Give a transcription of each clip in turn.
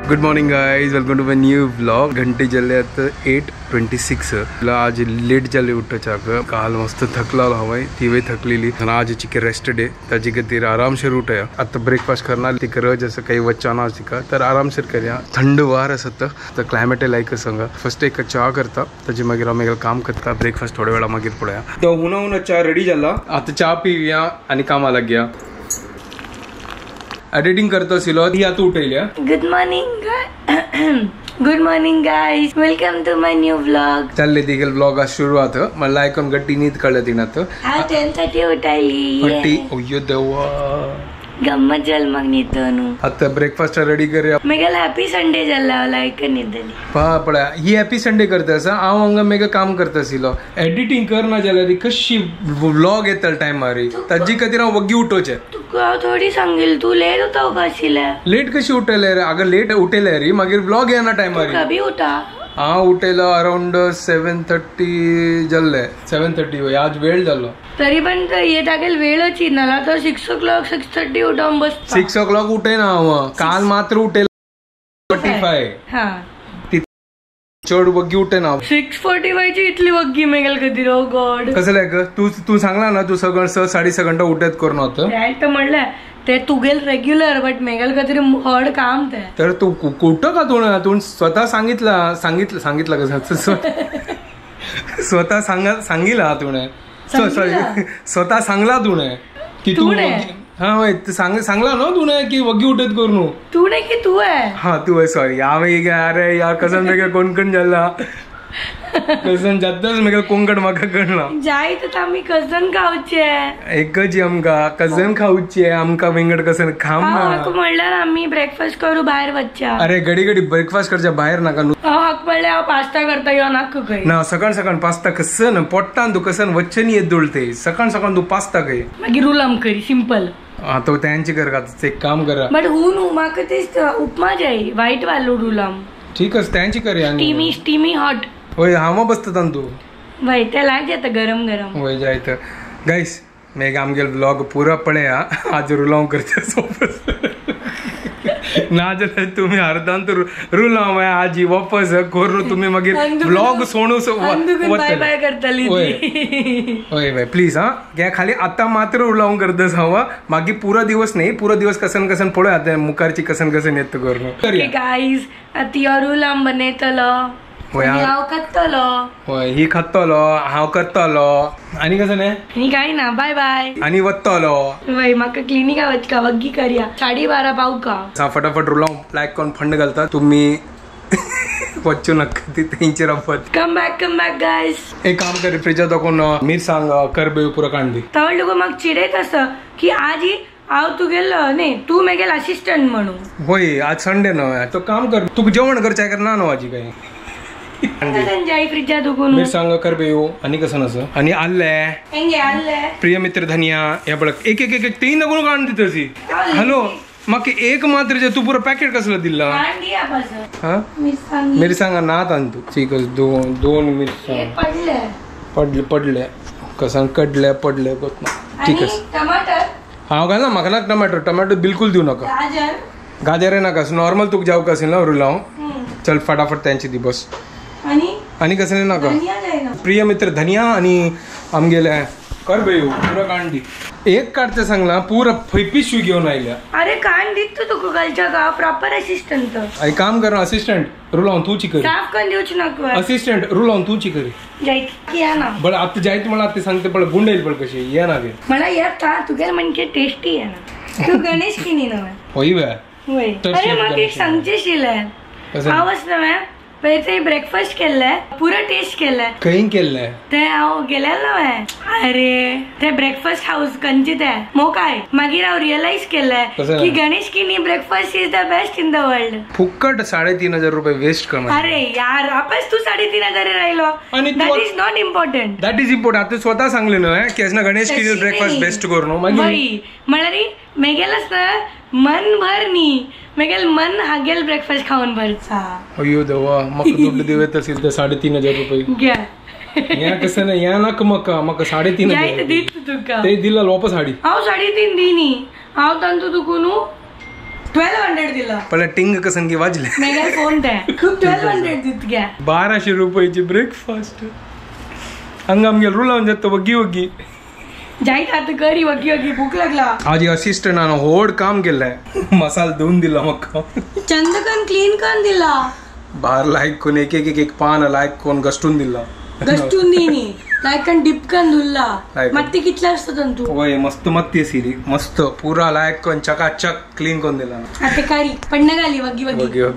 Good morning guys, welcome to my new vlog. घंटे जल्ले आता 8:26. आज लेट जाले उठाचाक. काल मस्त थकला हवाय, ती वे थकलेली. आज चिके रेस्ट डे, ताजी खातीर आरामशीर उठया. आता ब्रेकफास्ट करणार ती कर जसं काही वच्चाना तिका तर आरामशीर करया. थंड वार असत तर क्लायमेट लायक सांगा. फर्स्ट एक चा करता ताजी मागीर आमी काम करता. ब्रेकफास्ट थोड्या वेळा मागीर पळया. तो हुना चा रेडी झाला. आता चा पिवया आणि कामाला लागया. एडिटिंग करता सिलो ही आता उठयल्या. Good morning guys, welcome to my new vlog. चालले तिगेल व्लॉग आज सुरुवात. मला ऐकून गट्टी नीत कळलं तिनात. 10:30 उठायली. गट्टी ओयो देवा गम्मत जल मग नीतनु. आता ब्रेकफास्ट रेडी करया. मेगल हॅपी संडे जल्ला लायक निदली. पहा पडा ही हॅपी संडे करता असा. हांव हांगा मेगा काम करता आशिल्लो. एडिटिंग करना जाल्यार कशी व्लॉग येता टाइम मारी ताजी खातीर हांव वग्गी उठोवचें. तुका थोडी सांगेल तू लेट उठाव आशिल्ले. लेट कशी उठयले रे? अगर लेट उठयले रे मागीर व्लॉग येना टाइम मारी. कभी उठा. हांव उठयलो अराउंड 7:30 जाल्ले. 7:30 आज वेळ जालो. तरी पण येत लागेल वेळच नाला तर 6 o'clock 6:30 उठावून बसता. 6 o'clock उठे ना हांव. काल मात्र उठेल 45. हा चढ वग्गी उठे ना. 6:45 ची इतली वग्गी मेगल कधी. ओ गॉड कसं लायक तू सांगला ना तू सगळं 6:30 घंटा उठत करून होतं. तर म्हणलं ते तुगेल रेग्युलर बट मेगल कधी हड काम ते. तर तू कुठं का तू स्वतः सांगितलं कसं स्वतः सांगितला तुने. सॉरी स्वतः सांगला तुने की तू हा होय सांगला ना तुने की वग्गी उठत करू. तू नाही की तू आहे. हा तू आहे. सॉरी अरे यार कसं मेगा कोणकण झाला. कजन जातच मेगा कोंकण म्हाका कळना. जाय तर आम्ही कजन खाऊचे. एकच आमका कजन खाऊची आमका वेंगड कसं खाम ना. म्हणल्यार आम्ही ब्रेकफास्ट करू बाहेर वच्चा. अरे घडी ब्रेकफास्ट करच्या बाहेर नाका. म्हणले पास्ता करता येऊ नाक काही ना. सकाळ पास्ता कसं ना पोट्टान तू कसं वच्चन येत दुळते. सकाळ तू पास्ता काही मागीर रुलम करी सिंपल. हा तो त्यांची कर का एक काम करा. बट हून म्हाका तेच उपमा जाय व्हाईट वालो रुलम. ठीक आहे त्यांची कर. स्टीमी हॉट होय हामा बसतात तू भाई त्याला जात गरम गरम होय जायत. गाइस मेगा आमगेल व्लॉग पूरा पळया. आज रुलाव करते सोबत ना जाल्यार तुम्ही अर्धान तर रुलाव आजी वापस करू. तुम्ही मागीर व्लॉग सोडू बाय बाय करतली. होय बाय प्लीज. हा घ्या खाली आता मात्र रुलाव करतस हवा. मागीर पुरा दिवस नाही. पुरा दिवस कसन पळय आता मुखारची कसन येत करू. गाईज ती रुलाम बनयतलो. होय ही खातलो हांव करतलो आणि कसं नाही आणि काय ना. बाय बाय आणि वत्तलो. वय म्हाका क्लिनिका वचका वग्गी करया. 12:30 पावका. फटाफट रुलाव लायक कोण फंड घालता तुम्ही. वच्चू नका तिथे रफत. Come back guys. एक काम कर फ्रिजात दाखवून मिरसांग करबे पुरा कांदी. तवळ लोक मग चिडेत असं की आजी आव तू गेलो नाही तू मेगेल असिस्टंट म्हणून. होय आज संडे न तो काम कर. तू जेवण करचाय कर ना आजी काही मिरसांग करबे आणि कसं नसं आणि आल्ले प्रिय मित्र धनिया या बळ एक 3 नको काढून देतसी. हॅलो मग एक मात्र जे तू पुरा पॅकेट कसलं दिला. मिरसांग नात आण तू. ठीक आहे. दोन मिरसांग पडले कसं कडले पडले ठीक आहे. हांव घाल ना म्हाका ना टमाटो बिलकुल देऊ नका. गाजर नका नॉर्मल तुक जाऊ कसेल ना रुलाव. चल फटाफट त्यांची दी बस. आणि कसं नका. प्रिय मित्र धनिया आणि आमगेल्या करबे पुरा कांडी एक काढते सांगला पुरा पिशवी घेऊन आयल्या. अरे कांड दिसतो तू गुगलच्या का प्रॉपर असिस्टंट. आई काम कर असिस्टंट रुलावून तूची कर. साफ कर देऊच नको. असिस्टंट रुलावून तूची कर. जायत या ना बळ आता जायत मला ते सांगते पण गुंड येईल पण कशी ये ना. मला येता तुगे म्हणजे टेस्टी आहे ना. तू गणेश किनी ना होई होय. अरे मग एक सांगचेशील आवाज ना ते ब्रेकफास्ट केलंय पुरा टेस्ट केलंय. काही केलंय ते हांव गेलेलो अरे ते ब्रेकफास्ट हाऊस कंचित आहे मो काय मागीर हांव रिअलाइज केलंय की गणेश किनी breakfast is the best in the world. फुकट 3,500 रुपये वेस्ट कर. अरे यार आपण तू 3,500 राहिलो. That is not important. That is important. आता स्वतः सांगले ना की गणेश किनी ब्रेकफास्ट बेस्ट करू मला रे मेगेलच ना मन भर नी मेगेल मन हागेल ब्रेकफास्ट खाऊन भरचा. अयो देवा मग दुड्ड देवेत असेल तर 3,500 रुपये घ्या. या कसं नाही या नाक मका 3.5 जायत दीत तुका ते दिला वापस हाडी हांव 3.5 दिनी हांव तांतू तुकून 1200 दिला पण टिंग कसं की वाजले मेगा फोन ते खूप 1200 दित घ्या 1200 रुपयाची ब्रेकफास्ट हंग आमगे रुलावून जातो वगी जायत आता करी वगी भूक लागला आज असिस्टंट होड काम केलंय मसाला धुवून दिला मग चंदकन क्लीन करून दिला बाहेर लाईक कोण एक पान लाईक कोण गस्टून दिला गस्टून दिनी लायकन डिपकन धुल्ला मत्ती कितला असतो तंतू होय मस्त मत्ती सिरी मस्त पुरा लायक कोण चकाचक क्लीन करून दिला आता कारी पडणं घाली वगी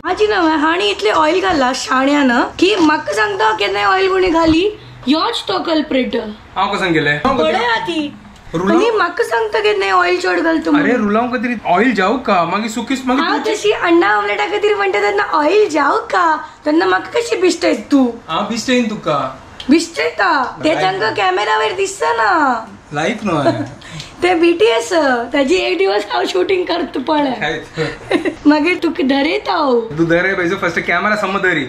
माझी ना हाणी इतले ऑइल घाला शाण्यानं की म्हाका सांगता केन्ना ऑइल कोणी घाली योच तो कल्प्रेट हांव कसं केलंय बडे आती आणि म्हाका सांगता केन्ना ऑइल चड घालतो अरे रुलाव कधी ऑइल जाऊ का मागी सुकीस मग हांव तशी अंडा ऑमलेटा खातीर म्हणटा तेन्ना ऑइल जाऊ का तेन्ना म्हाका कशी बिश्टयत तू हांव बिस्टेन तुका बिश्टयता ते तांकां कॅमेरावर दिसता ना लाईफ न्हय ते BTS त्याची एक दिवस हांव शूटिंग करता पळय मागीर तुका धरयता हांव तू धरे पाहिजे फर्स्ट कॅमेरा समोर धरी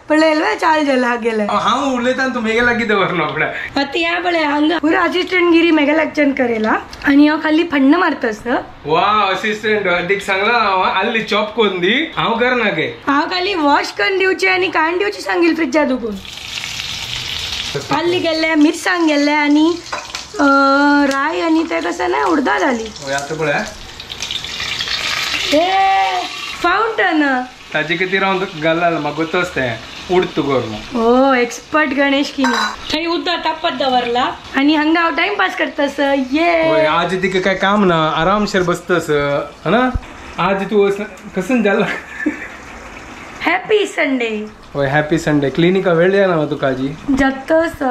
पळयलवे चाल जला गेले हांव उलयता तू मेगे लागी दवरना आपल्या आता या पळय हांगा पुरो असिस्टंट गिरी मेगा लॅक्चर करेला आणि हांव खाली फन्न मारतस वा असिस्टंट अधिक सांगला आल्ली चॉप कोण दी हांव करना के हांव खाली वॉश करून दिवचे आणि काण दिवची सांगील फ्रिजात दुखून आल्ली गेले मिरसांग गेले आणि राय आणि ते कसं ना उडदा झाली आता पळय हे फाउंटन ताजी किती राऊंड घालाल म्हाका गोतच ते उडत करून हो एक्सपर्ट गणेश किनी थंय उद्दा तापत दवरला आणि हंगा हांव टाइमपास करतस ये आज तिका काय काम ना आरामशीर बसतस ना आज तू कसं झाला हॅपी संडे होय हॅपी संडे क्लिनिका वेळ द्या ना तुका आजी जगतोस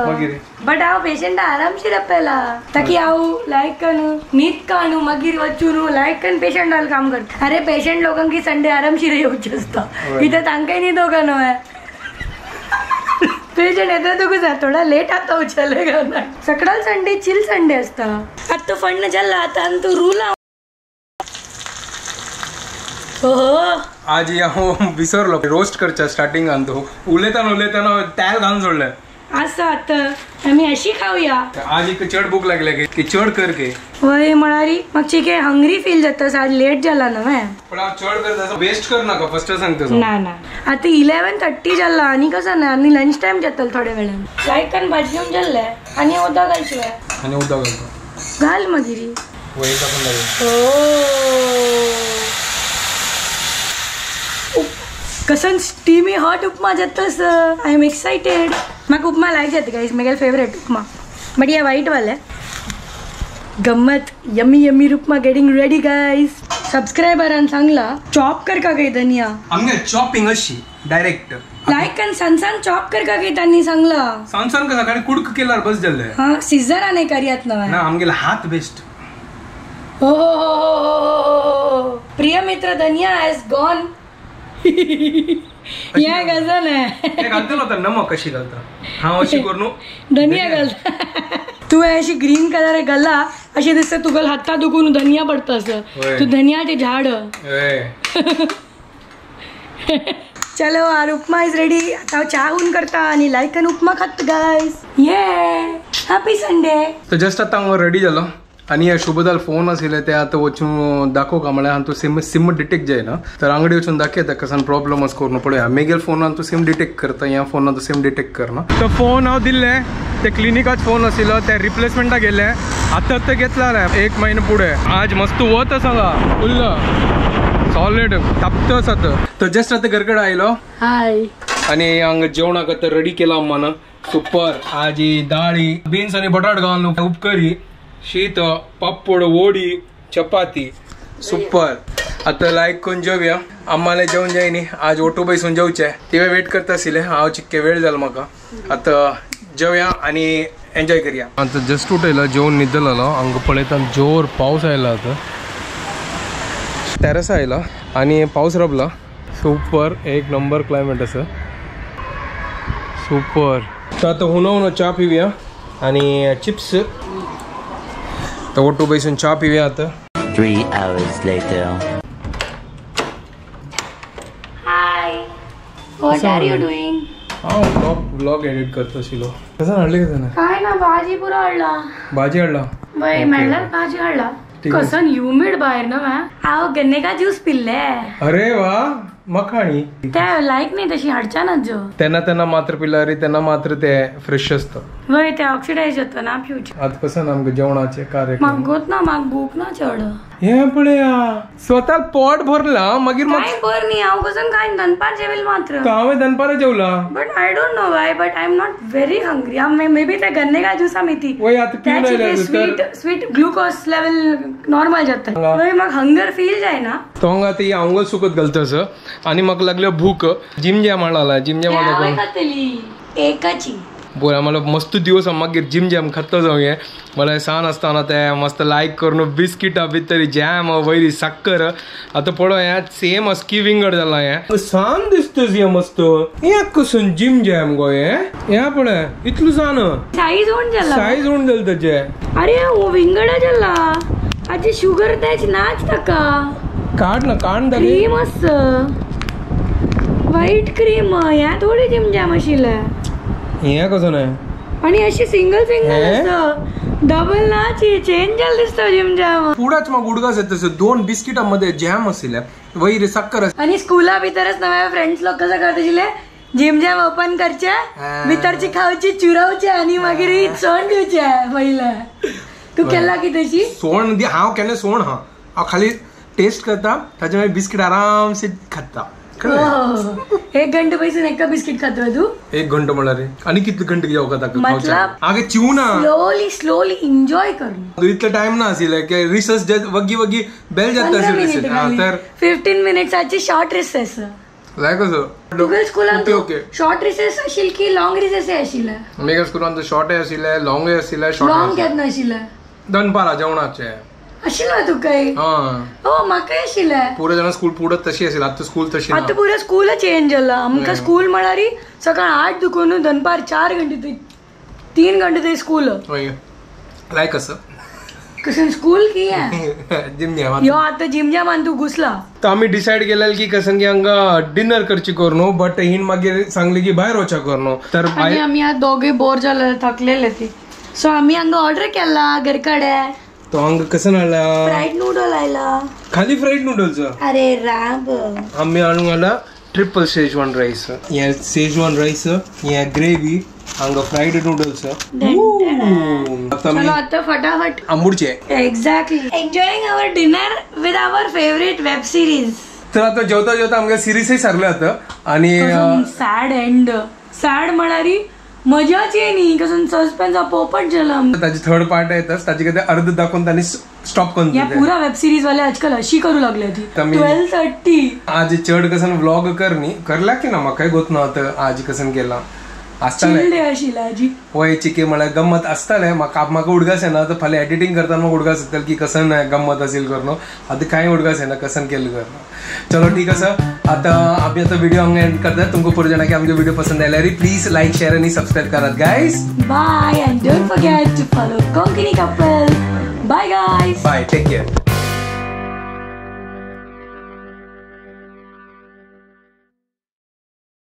बट हांव पेशंट आरामशीर आपल्याला ताकी हांव लायक न्हीद कानू मागीर वचून लायक कन पेशंटाल काम करता अरे पेशंट लोकांक की संडे आरामशीर येवचे असता इथं तांकांय न्हीद का न्हय पेशंट येता तुका थोडा लेट आता उचलले का सकाळ संडे चिल संडे असता आता फंड जाल्ला आता तू रूल आज हांव विसरलो रोस्ट करच्या स्टार्टिंग तू उलयताना त्याल घालून सोडलें असं आता आम्ही अशी खाऊया आज एक चड भूक लागले की चड कर के होय म्हणारी मागची काय हंग्री फील जातस आज लेट झाला ना पण हांव चड कर वेस्ट कर नाका फर्स्ट सांगता ना आता 11:30 जाल्ला आणि कसं ना आणि लंच टाइम जातल थोड्या वेळान लायकन भाजी घेऊन जाल्ले आणि उदक घालची आणि उदक घालतो घाल मागिरी वय कसं स्टीमी हॉट उपमा जातस आय एम एक्साइटेड म्हाका उपमा लायक जाता गाइस मेगेल फेवरेट उपमा बट या वाईट वाले गम्मत यम्मी यम्मी उपमा गेटिंग रेडी गाइस सब्सक्राइबरान सांगला चॉप कर का काही धनिया आमगे चॉपिंग अशी डायरेक्ट लायक सान चॉप कर का काही त्यांनी सांगला सान का सकाळी कुडक केल्यार बस जाल्ले हा सीझर आने करियात ना आमगेला हात बेस्ट हो प्रिय मित्र धनिया हॅज गॉन या गजल आहे घालतलो तर नमक कशी घालता हांव अशी करून धनिया घालता तू अशी ग्रीन कलर घाला अशी दिसतं तुगल हाता दुखून धनिया पडतं असं तू धनियाचे झाड चलो आर उपमा इज रेडी आता चहा होऊन करता आणि लायकन उपमा खात गाइस ये हॅपी संडे तर जस्ट आता हांव रेडी जालो आणि शुभदाल फोन आशिल्ले ते आता वचून दाखोव का म्हळ्यार तू सिम डिटेक्ट जायना तर अंगडी वचून दाखयता कसान प्रॉब्लम करून पळया मेगेल फोनान तू सिम डिटेक्ट करता ह्या फोनान तू सिम डिटेक्ट करना तो फोन हांव दिल्ले ते क्लिनिकात फोन आशिल्लो ते रिप्लेसमेंटा गेले आतां ते घेतला 1 महिना पुढे आज मस्त वत सांगा फुल्ल सॉलिड तापतस आता तो जस्ट आता घरकडे आयलो हाय आणि हांगा जेवणाक आता रेडी केला अम्मान सुपर आज दाळी बीन्स आणि बटाट घालून उपकरी शीत पापड वोडी चपाती सुपर आता लायक करून जेवया आम्हाला जेवण जायनी आज ओटो बैसून जेवचे ते वेट करता आशिल्ले हांव चिक्के वेळ जालो म्हाका आता जेवया आणि एन्जॉय करूया आता जस्ट उठयला जेवण न्हिदलेलो हांगा पळयता जोर पावस आयला आता टॅरस आयला आणि पावस रबला सुपर एक नंबर क्लायमेट असं सुपर तर आता हुनो चा पिवया आणि चिप्स तर ओटो बैसून चा पिवया आता 3 hours later. Hi. What are you doing? हांव ब्लॉग एडिट करता आशिल्लो. कसं हाडले का काय ना भाजी पुरो हाडला. भाजी हाडला. बाय म्हणल्यार भाजी हाडला. कसं ह्युमिड भायर न्हू हांव गन्नेका ज्यूस पिल्ले. अरे वा मखाणी ते लायक नाही तशी हाडच्या ना जो त्यांना मात्र पिल्यार त्यांना मात्र ते फ्रेश असतं. वय ते ऑक्सिडाइज जाता ना फ्युचर. आज पासून आमगे जेवणाचे कार्यक्रम म्हाका गोत ना म्हाका भूक ना चड. हे पळया स्वतः पोट भरला मागीर काय बर न्ही हांव कसं काय दनपार जेवेल मात्र. हांवें दनपारा जेवला. But I don't know Y but I am not very hungry. May be ते गन्नेका ज्यूसा मेथी वय आता पिऊन आयला स्वीट ग्लुकोज लेवल नॉर्मल जाता. वय म्हाका हंगर फील जायना. तो हांगा ती आंवल सुकत घालतास आणि म्हाका लागल्या भूक जिम जॅम हाडला. जिम जॅम हांवें खातली एकाची. बोला मला मस्त दिवस मागीर जिम जॅम खाता जावं. मला सान आसतना ते मस्त लायक करून बिस्किटां भितर जॅम वयरी साखर. आता पळो हे सेम अस्की विंगड जाला. हे सान दिसतस हे मस्त. हे कसून जिम जॅम गो हे पळय इतलो सान साईज होऊन जाला. साईज होऊन जाल तेजे. अरे ओ विंगडा जाला. आजी शुगर त्याच नाच ताका. काढ ना काढ दागे. क्रीम असत व्हाईट क्रीम. ह्या थोडी जिम जॅम आशिल्ले. हे कसं नाही आणि अशी सिंगल असत डबल ना चेंज जाल दिसता जिम जॅम. पुढाच मग उडगास येत दोन बिस्किटांमध्ये जॅम आशिल्ले वयरी साखर. आणि स्कूला भितरच नव्या फ्रेंड्स लोक कसं करत आशिल्ले जिम जॅम ओपन करचे भितरची खावची चुरावचे आणि मागीर सोंड दिवचे पहिलं. तू केला की तशी सोंड दी. हांव केन्ना सोंड हांव खाली टेस्ट करता ताचे मागीर बिस्किट आरामसे खाता. 1 घंटे पैसे एका बिस्किट खातो तू. 1 घंटो म्हळ्यार आणि कितले घंटे जेवका ताका मतलब आगे चिव ना स्लोली एन्जॉय कर. इतलो टाइम ना आशिल्ले की रिसर्च वगी बेल जाता. तर 15 मिनिट्साची शॉर्ट रिसेस. लायक असो तुगे स्कूलान ओके शॉर्ट रिसेस आशिल की लॉंग रिसेस आशिल्ले. मेगा स्कूलान शॉर्ट आशिल्ले लॉंग आशिल्ले. लॉंग केन्ना आशिल्ले दनपारा जेवणाचे आशिल्ले तुका. हो म्हाका आशिल्ले. पुरे जाणां स्कूल पुढे तशी आशिल्ली. आता स्कूल तशी आता पुरे स्कूल चेंज जाला. आमकां स्कूल म्हळ्यार सकाळ 8 दुखून दनपार 4 घंटे 3 घंटे ते स्कूल. लायक असं कसं स्कूल की जिम जॅम. यो आता जिम जॅम तू घुसला. तर आम्ही डिसाइड केलेलं की कसं की हांगा डिनर करची करणो बट हिन मागीर सांगली की भायर वचा करणो. तर आम्ही आज दोघे बोर झाले थकलेले ते. सो आम्ही हांगा ऑर्डर केला घरकडे. तो हांगा कसं हाडला फ्राईड नूडल आयला. खाली फ्राईड नूडल्स. अरे राब. आम्ही हाडून आला ट्रिपल शेजवान राईस. हे शेजवान राईस हे ग्रेव्ही हांगा फ्राईड नूडल्स. चलो आता फटाफट आंबूडचे. Exactly enjoying our dinner with our favourite web series. तर आता जेवता जेवता आमच्या सिरीजही सरले आता आणि सॅड एंड. सॅड म्हणारी मजाच येणी कसं सस्पेन्स पोपट झाला. त्याची थर्ड पार्ट येतच ताची किती अर्ध दाखवून त्यांनी स्टॉप करून या पुरा वेब सिरीज वाले आजकाल अशी करू लागली ती. 12:30 आज चड कसं व्लॉग करनी करला की ना म्हाकाय गोत नव्हतं आज कसं केला आसताले होय चिके म्हळ्यार गंमत आसताले. म्हाका उडगास येना तर फाल्यां एडिटींग करतना म्हाका उडगास येतले की कसन गंमत असेल करणं. आता कांय उडगास येना कसन केलं करणं. चलो ठीक आसा. आता आम्ही आता व्हिडिओ हांगा एंड करतात. तुमकां पुरो जाणां की आमचो व्हिडिओ पसंद आयल्यार प्लीज लाईक शेअर आणि सबस्क्राईब करात guys. Bye and don't forget to follow Konkani couple. Bye guys. Bye take care.